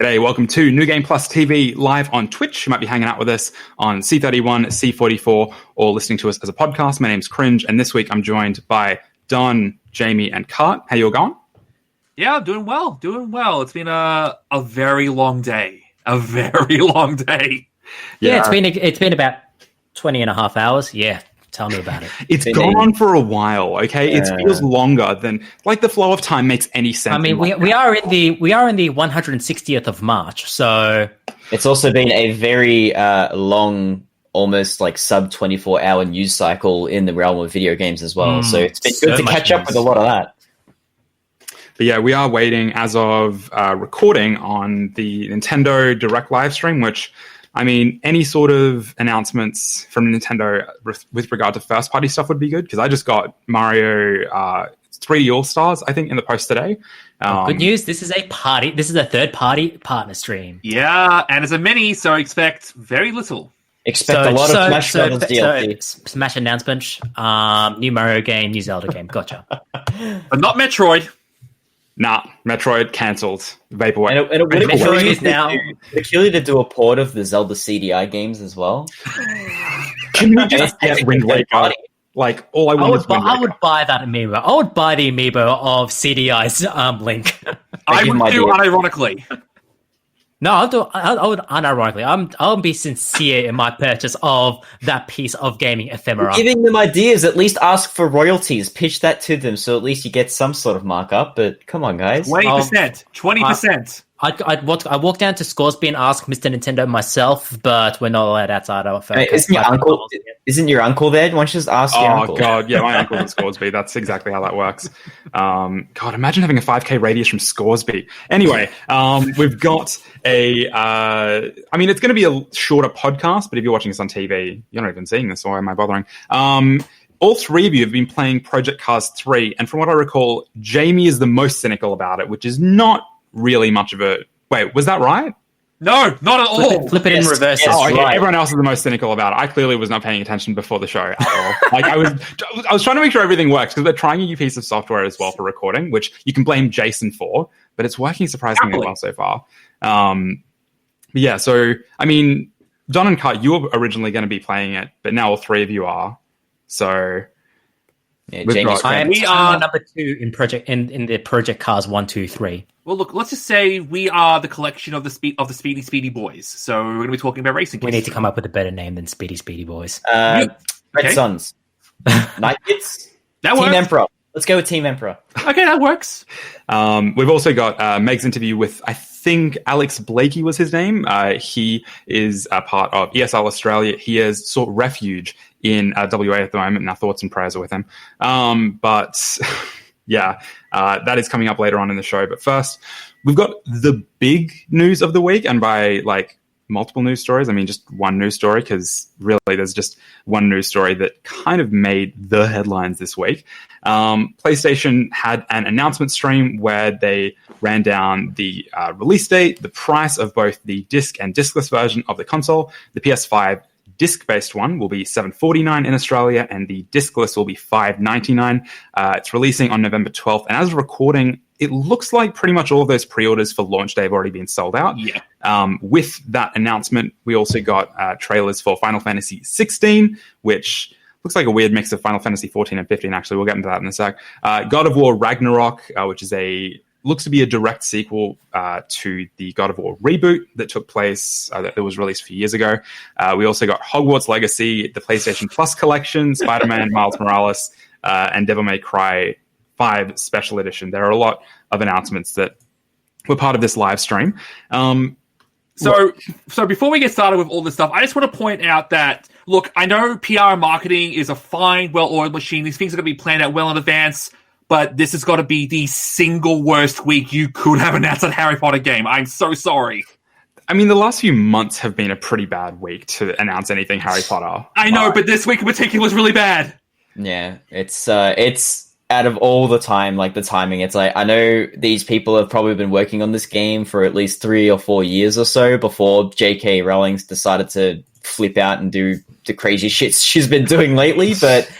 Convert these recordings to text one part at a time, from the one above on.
G'day, welcome to New Game Plus TV live on Twitch. You might be hanging out with us on C31, C44, or listening to us as a podcast. My name's Cringe, and this week I'm joined by Don, Jamie, and Kart. How you all going? Yeah, doing well. It's been a very long day. A very long day. Yeah, it's been about 20 and a half hours. Yeah, tell me about it. It's gone on for a while, okay? It feels longer than like the flow of time makes any sense. I mean, we are in the 160th of March, so it's also been a very long, almost like sub 24-hour news cycle in the realm of video games as well. So it's been good to catch up with a lot of that. But yeah, we are waiting as of recording on the Nintendo Direct live stream, which, I mean, any sort of announcements from Nintendo with regard to first-party stuff would be good, because I just got Mario 3D All-Stars, I think, in the post today. Good news, this is a third-party partner stream. Yeah, and it's a mini, so expect very little. Expect a lot of Smash Brothers DLC. Smash announcement, new Mario game, new Zelda game. Gotcha. But not Metroid. Nah, Metroid cancelled. Vaporwave. And it would Metroid is now kill you to do a port of the Zelda CDI games as well. Can we just get Wind Waker? Like, all I want is Wind Waker. I would buy that amiibo. I would buy the amiibo of CDI's Link. I would do unironically. No, I would unironically. I'll be sincere in my purchase of that piece of gaming ephemera. Giving them ideas, at least ask for royalties. Pitch that to them, so at least you get some sort of markup. But come on, guys, 20%, 20%. I walk down to Scoresby and ask Mr. Nintendo myself, but we're not allowed outside our phone. Isn't your uncle there? Why don't you just ask your uncle? Oh, God, yeah, my uncle's at Scoresby. That's exactly how that works. God, imagine having a 5K radius from Scoresby. Anyway, we've got I mean, it's going to be a shorter podcast, but if you're watching this on TV, you're not even seeing this, so why am I bothering? All three of you have been playing Project Cars 3, and from what I recall, Jamie is the most cynical about it, which is not really much of a... Wait, was that right? No, not at all. Flip it in reverse. Yes, okay. Right. Everyone else is the most cynical about it. I clearly was not paying attention before the show at all. Like I was trying to make sure everything works, because they're trying a new piece of software as well for recording, which you can blame Jason for, but it's working surprisingly well so far. But yeah, so I mean, Don and Kart, you were originally going to be playing it, but now all three of you are. So yeah, we are number 2 in the Project Cars 1, 2, 3. Well, look, let's just say we are the collection of the Speedy Boys. So we're going to be talking about racing. We need to come up with a better name than Speedy Boys. Red Suns, Night Kids, that Team works. Emperor. Let's go with Team Emperor. Okay, that works. We've also got Meg's interview with, I think, Alex Blaikie was his name. He is a part of ESL Australia. He has sought refuge in WA at the moment, and our thoughts and prayers are with him. But yeah, that is coming up later on in the show. But first, we've got the big news of the week, and by like multiple news stories, I mean just one news story, because really there's just one news story that kind of made the headlines this week. PlayStation had an announcement stream where they ran down the release date, the price of both the disc and discless version of the console. The PS5 disc-based one will be $749 in Australia, and the discless will be $599. It's releasing on November 12th, and as of recording, it looks like pretty much all of those pre-orders for launch day have already been sold out. Yeah. With that announcement, we also got trailers for Final Fantasy 16, which looks like a weird mix of Final Fantasy 14 and 15, actually. We'll get into that in a sec. God of War Ragnarok, which is looks to be a direct sequel to the God of War reboot that took place, that was released a few years ago. We also got Hogwarts Legacy, the PlayStation Plus collection, Spider-Man, Miles Morales, and Devil May Cry 5 Special Edition. There are a lot of announcements that were part of this live stream. So before we get started with all this stuff, I just want to point out that, look, I know PR and marketing is a fine, well-oiled machine. These things are going to be planned out well in advance. But this has got to be the single worst week you could have announced a Harry Potter game. I'm so sorry. I mean, the last few months have been a pretty bad week to announce anything Harry Potter. I know, but this week in particular was really bad. Yeah, it's out of all the time, like the timing, it's like, I know these people have probably been working on this game for at least 3 or 4 years or so before J.K. Rowling's decided to flip out and do the crazy shit she's been doing lately, but...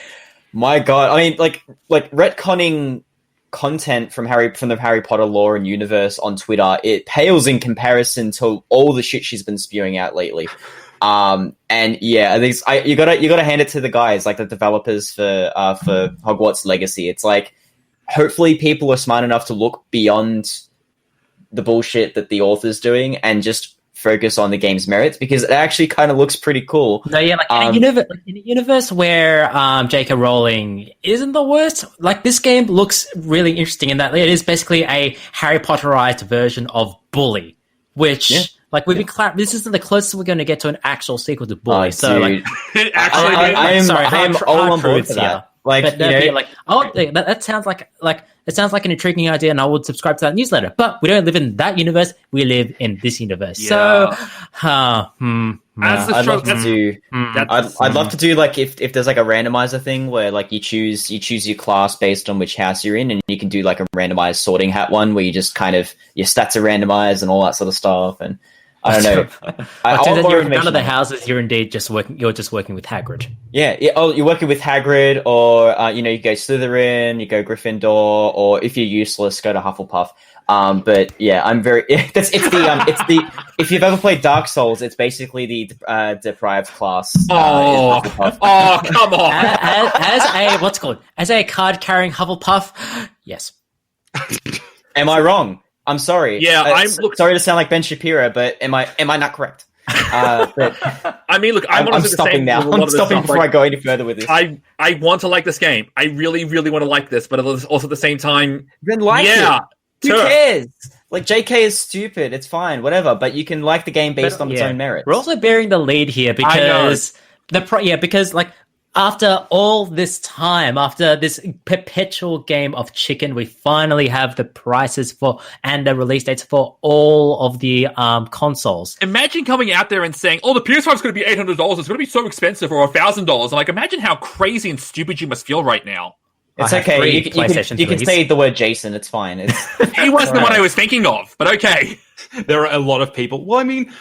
My God, I mean, like retconning content from the Harry Potter lore and universe on Twitter, it pales in comparison to all the shit she's been spewing out lately. And yeah, you gotta hand it to the guys, like the developers for Hogwarts Legacy. It's like, hopefully people are smart enough to look beyond the bullshit that the author's doing and just focus on the game's merits, because it actually kind of looks pretty cool. No, yeah, like in a universe where J.K. Rowling isn't the worst, like this game looks really interesting in that it is basically a Harry Potterized version of Bully, which like this isn't the closest we're going to get to an actual sequel to Bully. So dude. like, I'm all on board for that. Like, but that sounds like it sounds like an intriguing idea, and I would subscribe to that newsletter. But we don't live in that universe; we live in this universe. Yeah. So, I'd love to do like if there's like a randomizer thing where like you choose your class based on which house you're in, and you can do like a randomized sorting hat one where you just kind of your stats are randomized and all that sort of stuff. And I don't know. None of the houses you're indeed just working. You're just working with Hagrid. Yeah. Oh, you're working with Hagrid, or you go Slytherin, you go Gryffindor, or if you're useless, go to Hufflepuff. But yeah, I'm very. It's the if you've ever played Dark Souls, it's basically the deprived class. Oh, come on! As a card carrying Hufflepuff, yes. Am I wrong? I'm sorry. Yeah, sorry to sound like Ben Shapiro, but am I not correct? But I mean, look, I'm stopping now. I'm stopping before I go any further with this. I want to like this game. I really, really want to like this, but also at the same time, then it. Who cares? Like, JK is stupid. It's fine, whatever. But you can like the game based on its own merits. We're also bearing the lead here because because like after all this time, after this perpetual game of chicken, we finally have the prices for and the release dates for all of the consoles. Imagine coming out there and saying, "Oh, the PS5 is going to be $800. It's going to be so expensive, or $1,000." I'm like, imagine how crazy and stupid you must feel right now. It's okay. You can say the word Jason. It's fine. He wasn't the one I was thinking of, but okay. There are a lot of people. Well, I mean,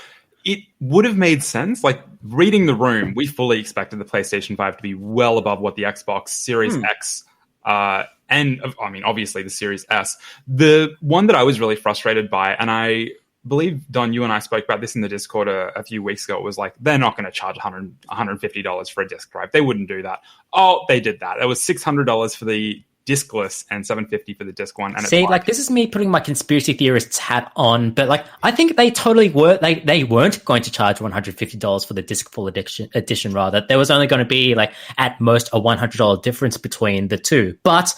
it would have made sense. Like, reading the room, we fully expected the PlayStation 5 to be well above what the Xbox Series X and, I mean, obviously the Series S. The one that I was really frustrated by, and I believe, Don, you and I spoke about this in the Discord a few weeks ago, it was like, they're not going to charge $150 for a disc drive. They wouldn't do that. Oh, they did that. It was $600 for the discless and $750 for the disc one. And see, like, this is me putting my conspiracy theorist's hat on, but like, I think they totally were. They weren't going to charge $150 for the disc full edition. Rather, there was only going to be like at most a $100 difference between the two. But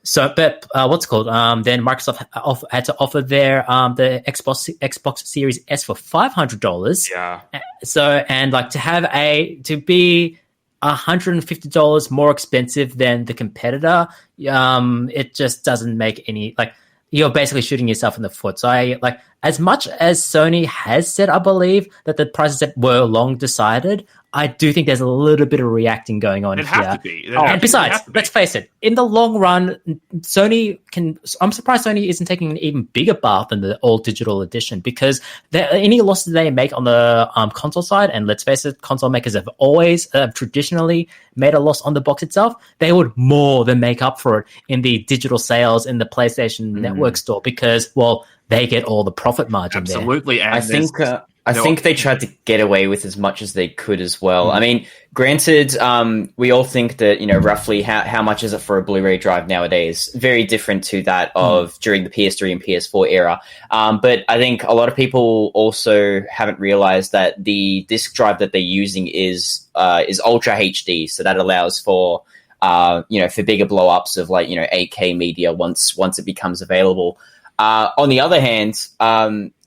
what's it called? Then Microsoft had to offer their the Xbox Series S for $500. Yeah. So, and like to be $150 more expensive than the competitor, it just doesn't make any, like, you're basically shooting yourself in the foot. So I like, as much as Sony has said, I believe that the prices that were long decided, I do think there's a little bit of reacting going on here. Have to be. And besides, let's face it, in the long run, I'm surprised Sony isn't taking an even bigger bath than the all digital edition, because any losses they make on the console side, and let's face it, console makers have always traditionally made a loss on the box itself, they would more than make up for it in the digital sales in the PlayStation Network store, because, well, they get all the profit margin there. Absolutely. And I think they tried to get away with as much as they could as well. I mean, granted, we all think that, roughly how much is it for a Blu-ray drive nowadays? Very different to that of during the PS3 and PS4 era. But I think a lot of people also haven't realized that the disc drive that they're using is Ultra HD. So that allows for, for bigger blow-ups of 8K media once it becomes available. On the other hand,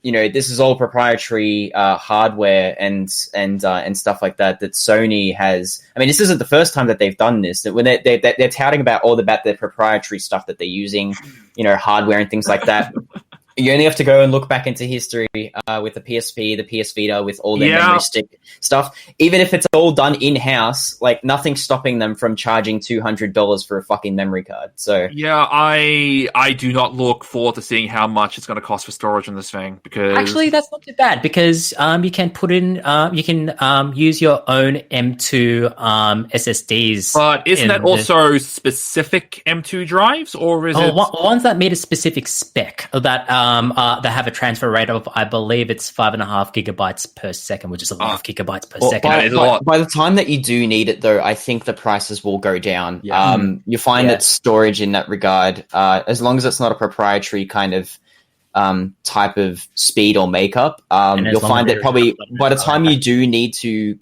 this is all proprietary hardware and stuff like that Sony has. I mean, this isn't the first time that they've done this. When they're touting about all about the proprietary stuff that they're using, hardware and things like that. you only have to go and look back into history with the PSP, the PS Vita, with all their memory stick stuff. Even if it's all done in-house, like nothing's stopping them from charging $200 for a fucking memory card. So yeah, I do not look forward to seeing how much it's going to cost for storage on this thing, because actually that's not too bad, because you can put in you can use your own M2 SSDs. But isn't that also specific M2 drives, or is it ones that meet a specific spec that that have a transfer rate of, I believe it's 5.5 gigabytes per second, which is a lot of gigabytes per second. By the time that you do need it, though, I think the prices will go down. Yeah. You find that storage in that regard, as long as it's not a proprietary kind of type of speed or makeup, you'll find that probably by the time you do need to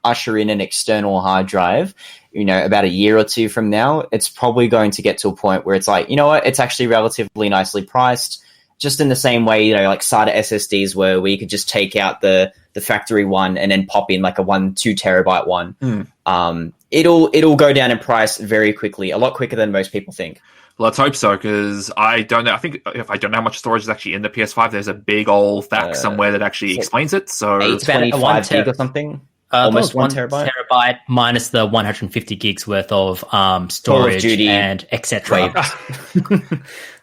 usher in an external hard drive, about a year or two from now, it's probably going to get to a point where it's like, you know what, it's actually relatively nicely priced. Just in the same way, like SATA SSDs were, where you could just take out the factory one and then pop in like a 2 terabyte one. It'll go down in price very quickly, a lot quicker than most people think. Let's hope so, because I don't know. I think if I don't know how much storage is actually in the PS5, there's a big old fact somewhere that actually explains it. So 825 gig or something. Almost 1 terabyte minus the 150 gigs worth of storage and etc.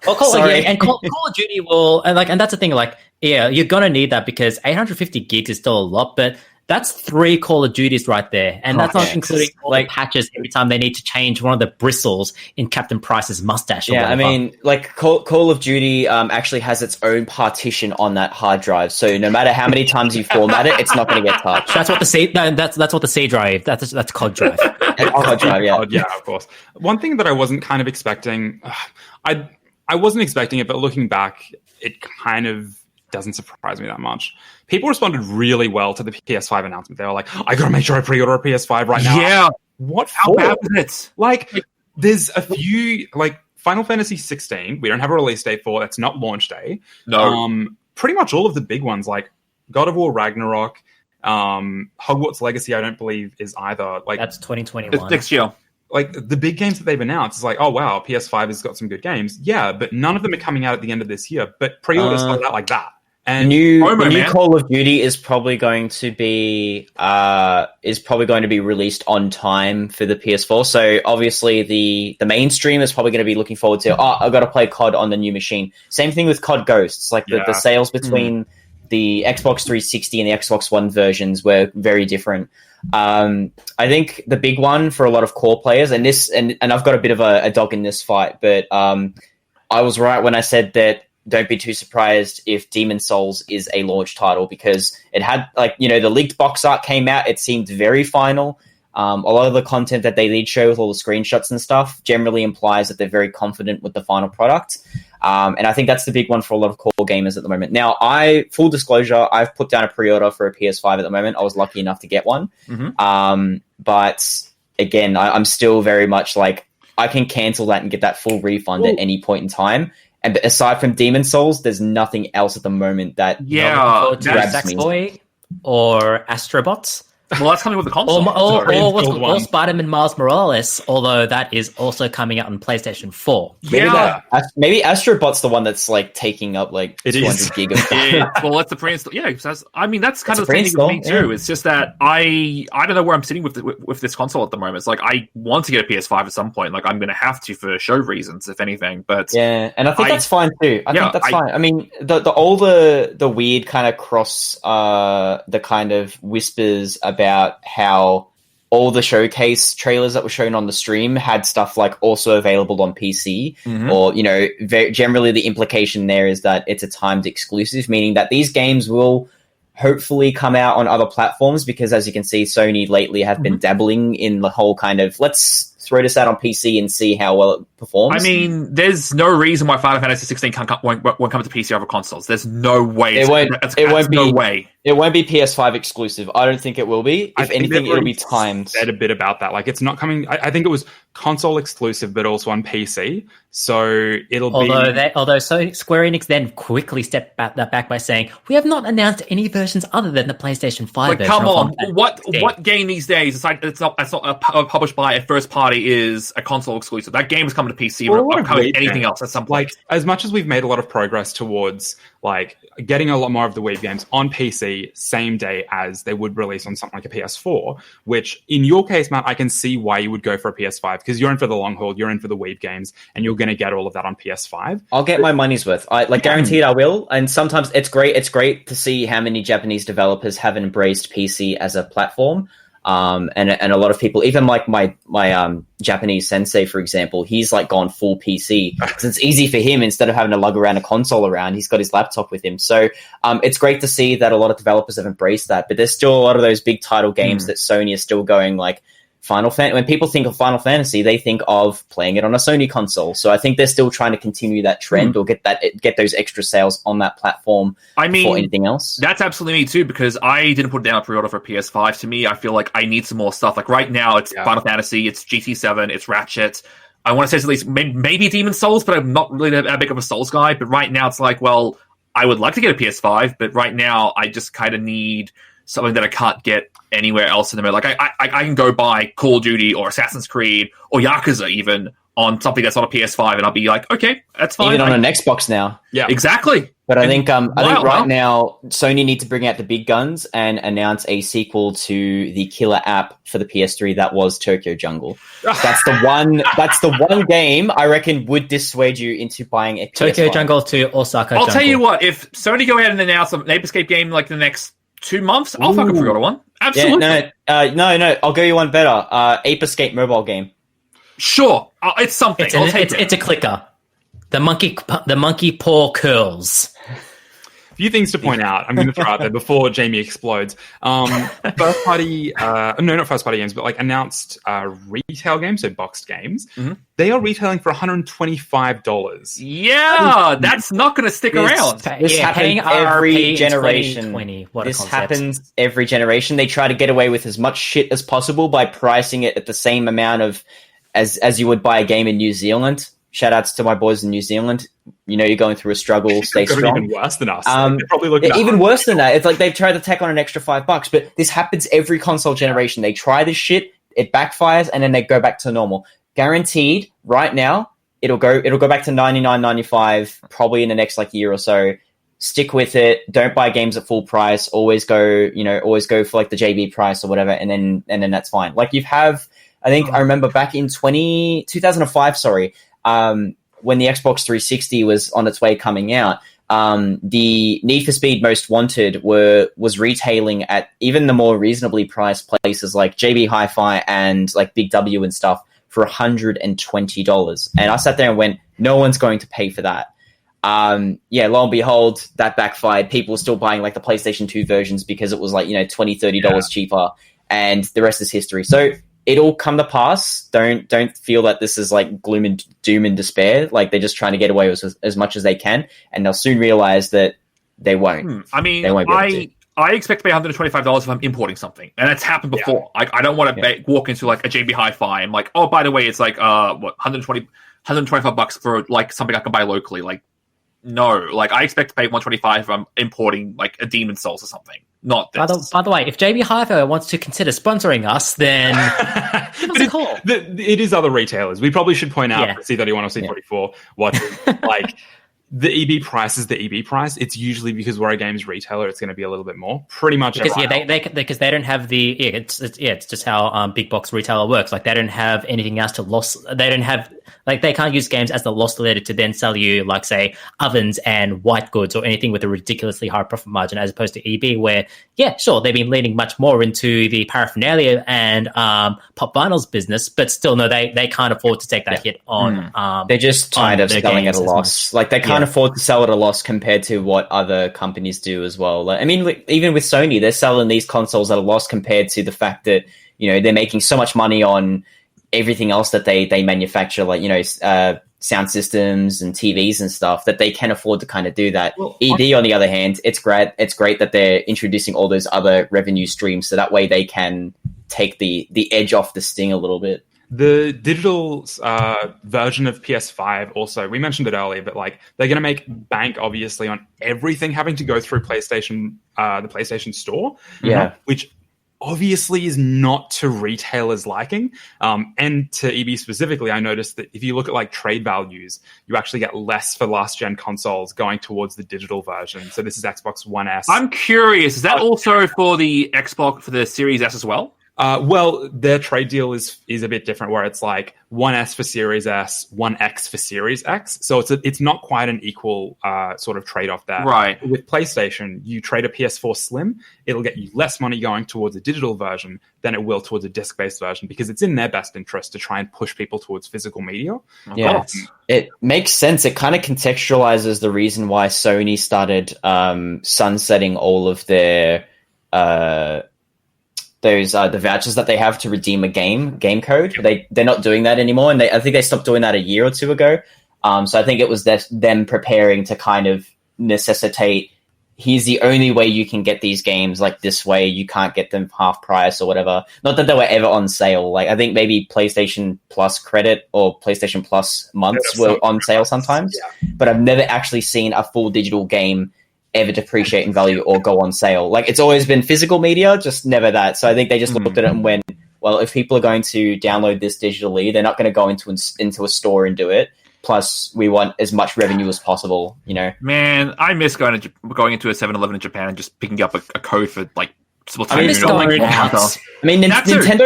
Call of Duty will, and that's the thing. Like, yeah, you're gonna need that, because 850 gigs is still a lot, but that's 3 Call of Duties right there, and that's not including all the patches every time they need to change one of the bristles in Captain Price's mustache. Yeah, I mean, like Call of Duty actually has its own partition on that hard drive, so no matter how many times you format it, it's not going to get touched. That's what the C. No, that's what the C drive. That's COD drive. COD drive, yeah, yeah, of course. One thing that I wasn't kind of expecting, I wasn't expecting it, but looking back, it kind of doesn't surprise me that much. People responded really well to the PS5 announcement. They were like, I gotta make sure I pre-order a PS5 right now. Yeah. What How bad was it? Like, there's a few, like, Final Fantasy 16, we don't have a release date for, it's not launch day. No. Pretty much all of the big ones, like God of War Ragnarok, Hogwarts Legacy, I don't believe is either. Like, that's 2021. It's next year. Like, the big games that they've announced is like, oh, wow, PS5 has got some good games. Yeah, but none of them are coming out at the end of this year. But pre-orders start out like that. And the new Call of Duty is probably going to be released on time for the PS4. So obviously the mainstream is probably going to be looking forward to, I've got to play COD on the new machine. Same thing with COD Ghosts. Like the sales between the Xbox 360 and the Xbox One versions were very different. I think the big one for a lot of core players, and I've got a bit of a dog in this fight, but I was right when I said that don't be too surprised if Demon's Souls is a launch title, because it had, like, the leaked box art came out. It seemed very final. A lot of the content that they did show with all the screenshots and stuff generally implies that they're very confident with the final product. And I think that's the big one for a lot of core gamers at the moment. Now, full disclosure, I've put down a pre-order for a PS5 at the moment. I was lucky enough to get one. But again, I'm still very much like, I can cancel that and get that full refund at any point in time. And aside from Demon's Souls, there's nothing else at the moment that grabs me. Sackboy or Astrobots. Well, that's coming with the console. Or Spider-Man Miles Morales, although that is also coming out on PlayStation 4. Maybe Astrobot's the one that's like taking up like 200 gig of well, that's the pre-install. Yeah, I mean, that's kind of the same thing with me too. Yeah. It's just that I don't know where I'm sitting with this console at the moment. It's like, I want to get a PS5 at some point. Like, I'm going to have to for show reasons, if anything. But yeah, and I think that's fine too. I think that's fine. I mean, all the weird kind of cross the kind of whispers about how all the showcase trailers that were shown on the stream had stuff like also available on PC, or, generally the implication there is that it's a timed exclusive, meaning that these games will hopefully come out on other platforms, because as you can see, Sony lately have been dabbling in the whole kind of, let's throw this out on PC and see how well it performs. I mean, there's no reason why Final Fantasy 16 won't come to PC over consoles. There's no way. It It won't be PS5 exclusive. I don't think it will be. If anything, it'll be timed. Said a bit about that. Like, it's not coming. I think it was console exclusive, but also on PC. So it'll be. Although Square Enix then quickly stepped back by saying, "We have not announced any versions other than the PlayStation 5 version." Come on, what game these days? It's not published by a first party is a console exclusive. That game is coming to PC or coming anything else at some point. Like, as much as we've made a lot of progress towards like getting a lot more of the Wii games on PC same day as they would release on something like a PS4, which in your case, Matt, I can see why you would go for a PS5 because you're in for the long haul, you're in for the Wii games, and you're going to get all of that on PS5. I'll get my money's worth. Guaranteed I will. And sometimes it's great to see how many Japanese developers have embraced PC as a platform. And a lot of people, even like my Japanese sensei, for example, he's like gone full PC because it's easy for him. Instead of having to lug around a console around, he's got his laptop with him. So it's great to see that a lot of developers have embraced that. But there's still a lot of those big title games that Sony is still going like Final Fantasy. When people think of Final Fantasy, they think of playing it on a Sony console. So I think they're still trying to continue that trend or get those extra sales on that platform. Before anything else. That's absolutely me too, because I didn't put down a pre-order for PS5. To me, I feel like I need some more stuff. Like right now, it's Final Fantasy, it's GT7, it's Ratchet. I want to say it's at least maybe Demon Souls, but I'm not really that big of a Souls guy. But right now, it's like, well, I would like to get a PS5, but right now, I just kind of need something that I can't get anywhere else in the middle. Like I can go buy Call of Duty or Assassin's Creed or Yakuza even on something that's on a PS5, and I'll be like, okay, that's fine. Even on an Xbox now. Yeah, exactly. But I think right now Sony need to bring out the big guns and announce a sequel to the killer app for the PS3 that was Tokyo Jungle. That's the one game I reckon would dissuade you into buying a PS5. Tokyo Jungle to Osaka I'll Jungle. tell you what, if Sony go ahead and announce an Ape Escape game like the next 2 months, I'll fucking pre-order one. Absolutely. Yeah, no. I'll go you one better. Ape Escape mobile game. Sure, it's something. It's a clicker. The monkey paw curls. Few things to point out. I'm going to throw out there before Jamie explodes. First party, not first party games, but like announced retail games, so boxed games. Mm-hmm. They are retailing for $125. Yeah, that's not going to stick around. This happens every generation. This happens every generation. They try to get away with as much shit as possible by pricing it at the same amount of as you would buy a game in New Zealand. Shout outs to my boys in New Zealand. You know, you're going through a struggle. Stay strong. Even worse than us. They're probably looking even worse than that. It's like they've tried to tack on an extra $5, but this happens every console generation. They try this shit, it backfires, and then they go back to normal. Guaranteed, right now, it'll go back to $99.95 probably in the next like year or so. Stick with it. Don't buy games at full price. Always go for like the JB price or whatever, and then that's fine. Like I remember back in 2005, when the Xbox 360 was on its way coming out, the Need for Speed Most Wanted was retailing at even the more reasonably priced places like JB Hi-Fi and like Big W and stuff for $120. And I sat there and went, no one's going to pay for that. Lo and behold, that backfired. People were still buying like the PlayStation 2 versions because it was like, $20, $30 cheaper, and the rest is history. So it'll come to pass. Don't feel that this is like gloom and doom and despair. Like they're just trying to get away with as much as they can, and they'll soon realize that they won't. I mean, I expect to pay $125 if I'm importing something, and it's happened before. Like I don't want to walk into like a JB Hi-Fi and like, oh, by the way, it's like $125 for like something I can buy locally. Like, no, like I expect to pay $125 if I'm importing like a Demon Souls or something. Not this. By the way, if JB Hi-Fi wants to consider sponsoring us, then give us a call. It is other retailers. We probably should point out for C31 or C44 watching like the EB price is the EB price. It's usually because we're a games retailer, it's going to be a little bit more. Pretty much because they don't have the it's just how big box retailer works. Like they don't have anything else to loss. They don't have like they can't use games as the loss leader to then sell you like say ovens and white goods or anything with a ridiculously high profit margin, as opposed to EB where they've been leaning much more into the paraphernalia and pop vinyls business, but still no, they can't afford to take that hit on. They're just tired of selling at a loss. Like they can't afford to sell at a loss compared to what other companies do as well. Like, I mean, even with Sony, they're selling these consoles at a loss compared to the fact that they're making so much money on everything else that they manufacture. Like sound systems and TVs and stuff, that they can afford to kind of do that. Well, ED, on the other hand, it's great that they're introducing all those other revenue streams, so that way they can take the edge off the sting a little bit. The digital version of PS5 also, we mentioned it earlier, but like they're going to make bank obviously on everything having to go through PlayStation, the PlayStation Store, which obviously is not to retailers' liking. And to EB specifically, I noticed that if you look at like trade values, you actually get less for last gen consoles going towards the digital version. So this is Xbox One S. I'm curious, is that also for the Xbox, for the Series S as well? Well, their trade deal is a bit different, where it's like 1S for Series S, 1X for Series X. So it's not quite an equal sort of trade-off there. Right. With PlayStation, you trade a PS4 Slim, it'll get you less money going towards a digital version than it will towards a disc-based version, because it's in their best interest to try and push people towards physical media. Yeah, it makes sense. It kind of contextualizes the reason why Sony started sunsetting all of their... the vouchers that they have to redeem a game code. They're not doing that anymore, and I think they stopped doing that a year or two ago. So I think it was them preparing to kind of necessitate, here's the only way you can get these games, like this way you can't get them half price or whatever. Not that they were ever on sale. Like I think maybe PlayStation Plus credit or PlayStation Plus months were on sale sometimes, but I've never actually seen a full digital game ever depreciate in value or go on sale. Like it's always been physical media, just never that. So I think they just looked at it and went, well, if people are going to download this digitally, they're not going to go into a store and do it. Plus, we want as much revenue as possible, you know? Man, I miss going into a 7-Eleven in Japan and just picking up a code for like Nintendo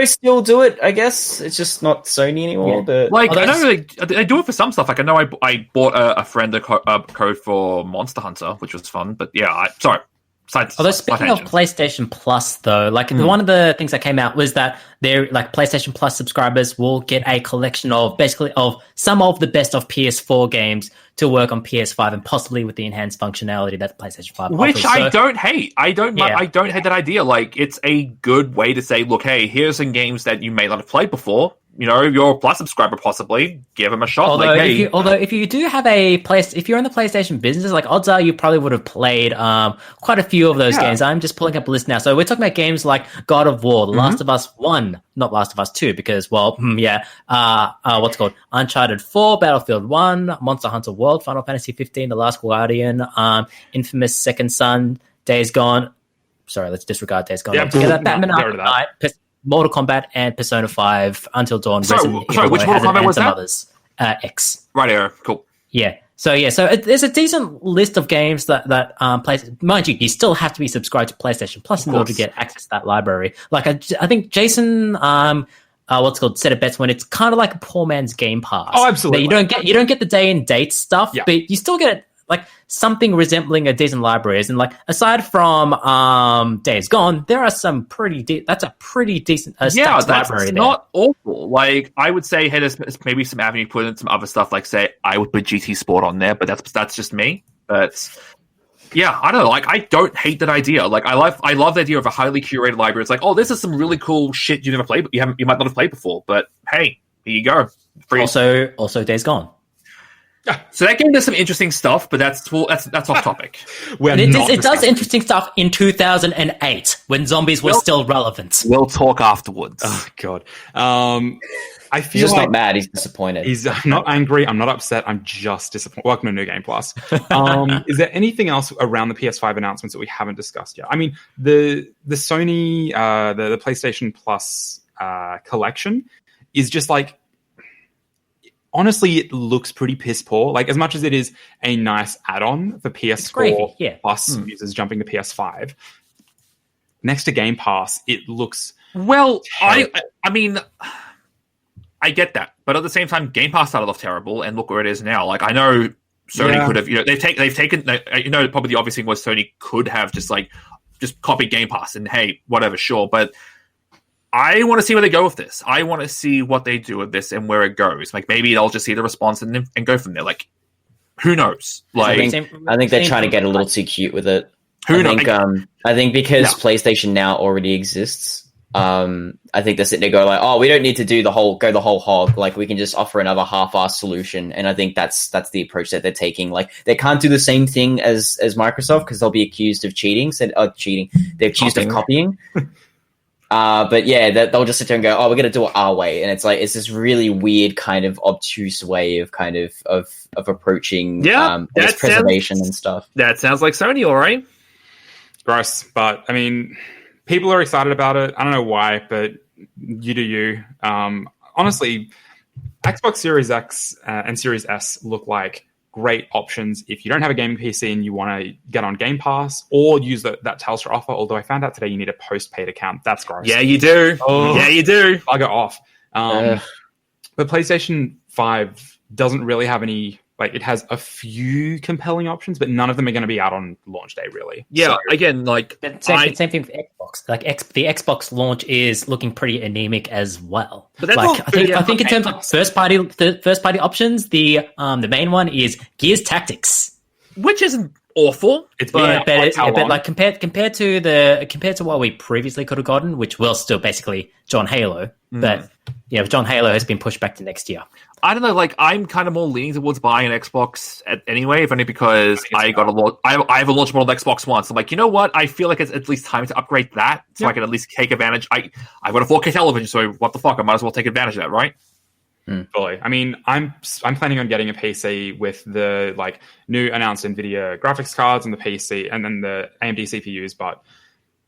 still do it, I guess. It's just not Sony anymore. But like, I know they do it for some stuff. Like, I know I bought a friend a code for Monster Hunter, which was fun. But yeah, sorry. Although speaking of PlayStation Plus, though, like one of the things that came out was that they're like PlayStation Plus subscribers will get a collection of basically of some of the best of PS4 games to work on PS5 and possibly with the enhanced functionality that PlayStation 5 which offers. I don't hate. I don't hate that idea. Like, it's a good way to say, look, hey, here's some games that you may not have played before. You know, you're a Plus subscriber, possibly give them a shot. Although if you do have if you're in the PlayStation business, like odds are you probably would have played quite a few of those games. I'm just pulling up a list now. So we're talking about games like God of War, The Last of Us 1, not Last of Us 2, because what's it called? Uncharted 4, Battlefield 1, Monster Hunter World, Final Fantasy 15, The Last Guardian, Infamous Second Son, Days Gone. Sorry, let's disregard Days Gone. Together, Batman Arkham Knight, Mortal Kombat, and Persona 5, Until Dawn. Sorry, which Mortal Kombat was that? Others. X. Right, cool. Yeah. So there's a decent list of games that mind you still have to be subscribed to PlayStation Plus in order to get access to that library. Like I think Jason said it best when it's kind of like a poor man's Game Pass. Oh, absolutely. You don't get the day and date stuff, but you still get like something resembling a decent library. And like aside from Days Gone, there are some that's a pretty decent stacked library there. Not awful. Like I would say, hey, there's maybe some avenue put in some other stuff. Like say I would put GT Sport on there, but that's just me. But yeah, I don't know. Like I don't hate that idea. Like I love the idea of a highly curated library. It's like, oh, this is some really cool shit you never played, you might not have played before. But hey, here you go. Free. Also Days Gone. So that game does some interesting stuff, but that's off topic. It does interesting stuff in 2008 when zombies were still relevant. We'll talk afterwards. Oh God, I feel he's just not mad. He's disappointed. He's not angry. I'm not upset. I'm just disappointed. Welcome to New Game Plus. Is there anything else around the PS5 announcements that we haven't discussed yet? I mean, the Sony, the PlayStation Plus collection is just like. Honestly, it looks pretty piss poor. Like, as much as it is a nice add-on for PS4 Plus users jumping to PS5, next to Game Pass, it looks terrible. I mean, I get that, but at the same time, Game Pass started off terrible, and look where it is now. Like, I know Sony could have, they've taken, probably the obvious thing was Sony could have just copied Game Pass and hey, whatever, sure, but. I want to see where they go with this. I want to see what they do with this and where it goes. Like maybe they'll just see the response and go from there. Like who knows? Like I think they're trying to get a little too cute with it. Who knows? I think because PlayStation Now already exists, I think they're sitting there go like, oh, we don't need to go the whole hog. Like, we can just offer another half-assed solution. And I think that's the approach that they're taking. Like, they can't do the same thing as Microsoft because they'll be accused of cheating. They're accused of copying. But yeah, they'll just sit there and go, oh, we're going to do it our way. And it's like, it's this really weird kind of obtuse way of kind of approaching preservation and stuff. That sounds like Sony, all right. Gross. But I mean, people are excited about it. I don't know why, but you do you. Honestly, Xbox Series X and Series S look like great options if you don't have a gaming PC and you want to get on Game Pass or use that Telstra offer. Although I found out today you need a post-paid account. That's gross. Yeah, you do. Oh, yeah, you do. Bugger off. But PlayStation 5 doesn't really have any... Like, it has a few compelling options, but none of them are going to be out on launch day, really. Yeah, so, again, like... Same thing with Xbox. Like, the Xbox launch is looking pretty anemic as well. But that's like, I think in terms of first party options, the main one is Gears Tactics, which isn't awful. It's but like compared to what we previously could have gotten, which was still basically John Halo, but John Halo has been pushed back to next year. I don't know. Like, I'm kind of more leaning towards buying an Xbox anyway, if only because I have a launch model Xbox One. So I'm like, you know what? I feel like it's at least time to upgrade that, so I can at least take advantage. I've got a 4K television, so what the fuck? I might as well take advantage of that, right? Fully. I mean, I'm planning on getting a PC with the new announced NVIDIA graphics cards and the PC, and then the AMD CPUs. But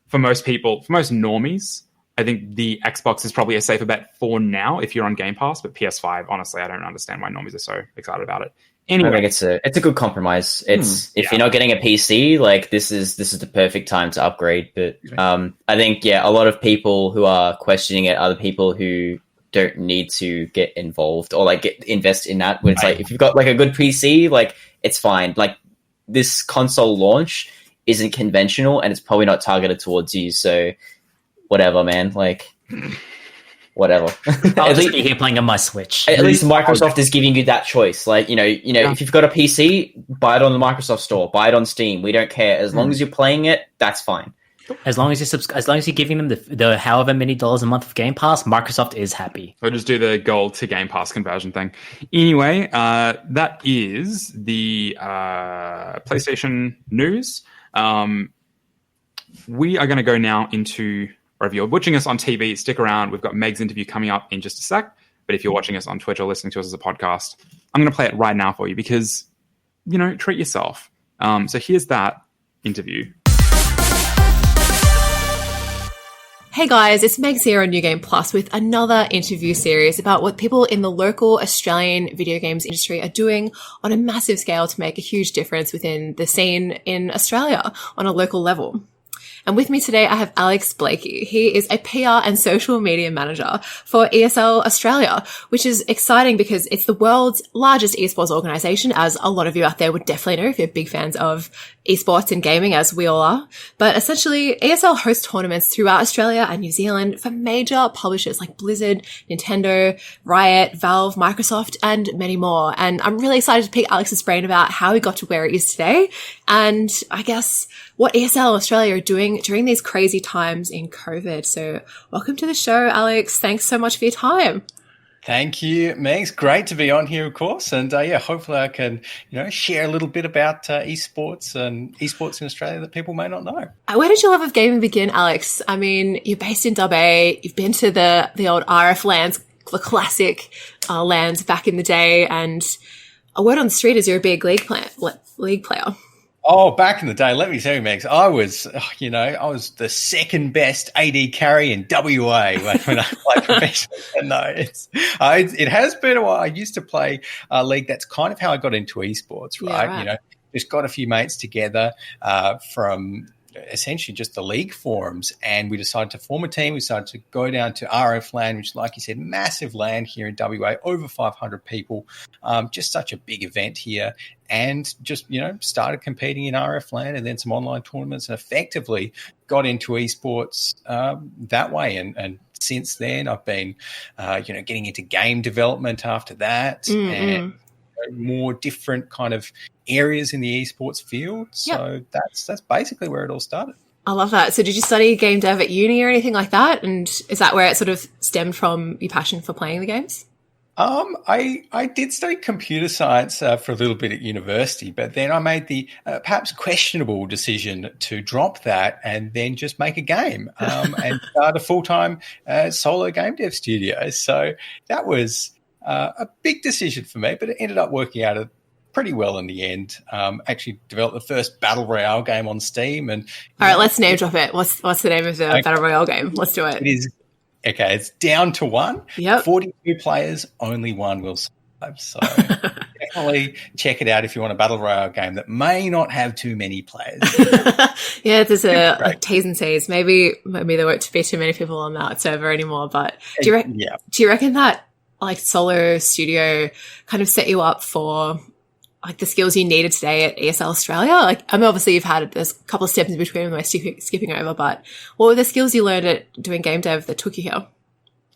for most normies, I think the Xbox is probably a safer bet for now if you're on Game Pass. But PS5, honestly, I don't understand why normies are so excited about it. Anyway, I think it's a good compromise. If you're not getting a PC, like this is the perfect time to upgrade. But I think a lot of people who are questioning it are the people who don't need to get involved or invest in that. When it's like, if you've got a good PC, it's fine. Like, this console launch isn't conventional and it's probably not targeted towards you. So whatever, man. Whatever. I'll just be here playing on my Switch. At least Microsoft is giving you that choice. If you've got a PC, buy it on the Microsoft Store, buy it on Steam. We don't care. As long as you're playing it, that's fine. As long as you're giving them the however many dollars a month of Game Pass, Microsoft is happy. Or just do the gold to Game Pass conversion thing. Anyway, that is the PlayStation news. We are going to go now into, or if you're watching us on TV, stick around. We've got Meg's interview coming up in just a sec. But if you're watching us on Twitch or listening to us as a podcast, I'm going to play it right now for you because, treat yourself. So here's that interview. Hey guys, it's Megs here on New Game Plus with another interview series about what people in the local Australian video games industry are doing on a massive scale to make a huge difference within the scene in Australia on a local level. And with me today, I have Alex Blaikie. He is a PR and social media manager for ESL Australia, which is exciting because it's the world's largest esports organization, as a lot of you out there would definitely know if you're big fans of esports and gaming, as we all are. But essentially, ESL hosts tournaments throughout Australia and New Zealand for major publishers like Blizzard, Nintendo, Riot, Valve, Microsoft, and many more. And I'm really excited to pick Alex's brain about how he got to where he is today, and I guess what ESL Australia are doing during these crazy times in COVID. So welcome to the show, Alex. Thanks so much for your time. Thank you, Megs. Great to be on here, of course. And hopefully I can, share a little bit about esports and esports in Australia that people may not know. Where did your love of gaming begin, Alex? I mean, you're based in WA. You've been to the old RF lands, the classic lands back in the day. And a word on the street is you're a big league player. Oh, back in the day, let me tell you, Megs, I was the second best AD carry in WA when I played professionally. No, it has been a while. I used to play a league. That's kind of how I got into esports, right? Yeah, right. Just got a few mates together from essentially just the league forums, and we decided to form a team. We started to go down to RF land, which, like you said, massive land here in WA, over 500 people, just such a big event here, and just started competing in RF land and then some online tournaments, and effectively got into esports that way. And since then, I've been getting into game development after that, and more different kind of areas in the esports field. So that's basically where it all started. I love that. So did you study game dev at uni or anything like that? And is that where it sort of stemmed from, your passion for playing the games? I did study computer science for a little bit at university, but then I made the perhaps questionable decision to drop that and then just make a game and start a full-time solo game dev studio. So that was a big decision for me, but it ended up working out pretty well in the end. Actually developed the first Battle Royale game on Steam. And all right, let's name drop it. What's the name of the Battle Royale game? Let's do it. It is. Okay, it's down to one. Yep. 42 players, only one will survive. So definitely check it out if you want a Battle Royale game that may not have too many players. Yeah, there's a T's and C's. Maybe there won't be too many people on that server anymore. But do you reckon that like solo studio kind of set you up for like the skills you needed today at ESL Australia? Like, I mean, obviously there's a couple of steps in between we're skipping over, but what were the skills you learned at doing game dev that took you here?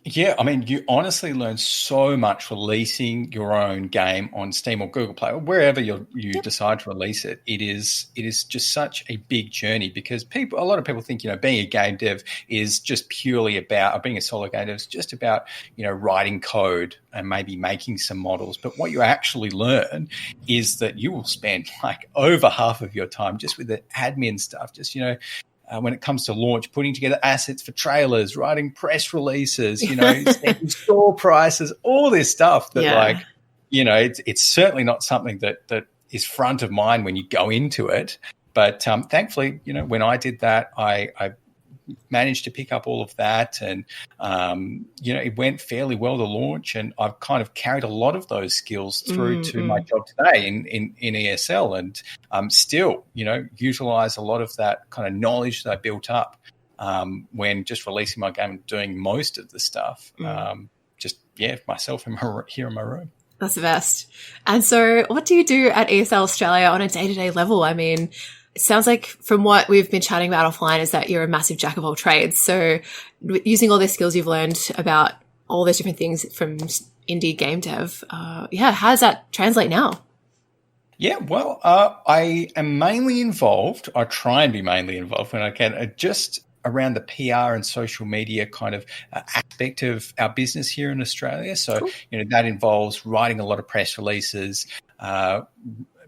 Yeah, I mean, you honestly learn so much releasing your own game on Steam or Google Play or wherever you decide to release it. It is just such a big journey because a lot of people think, being a game dev is just purely about, or being a solo game dev is just about, writing code and maybe making some models. But what you actually learn is that you will spend like over half of your time just with the admin stuff, just, when it comes to launch, putting together assets for trailers, writing press releases, setting store prices, all this stuff that it's certainly not something that is front of mind when you go into it. But thankfully, when I did that, I managed to pick up all of that and, it went fairly well to launch. And I've kind of carried a lot of those skills through to my job today in ESL and still, utilize a lot of that kind of knowledge that I built up when just releasing my game and doing most of the stuff. Myself here in my room. That's the best. And so what do you do at ESL Australia on a day-to-day level? I mean, it sounds like from what we've been chatting about offline is that you're a massive jack of all trades. So using all the skills you've learned about all those different things from indie game dev, how does that translate now? Yeah, well, I am mainly involved. I try and be mainly involved when I can, just around the PR and social media kind of aspect of our business here in Australia. So, cool. That involves writing a lot of press releases,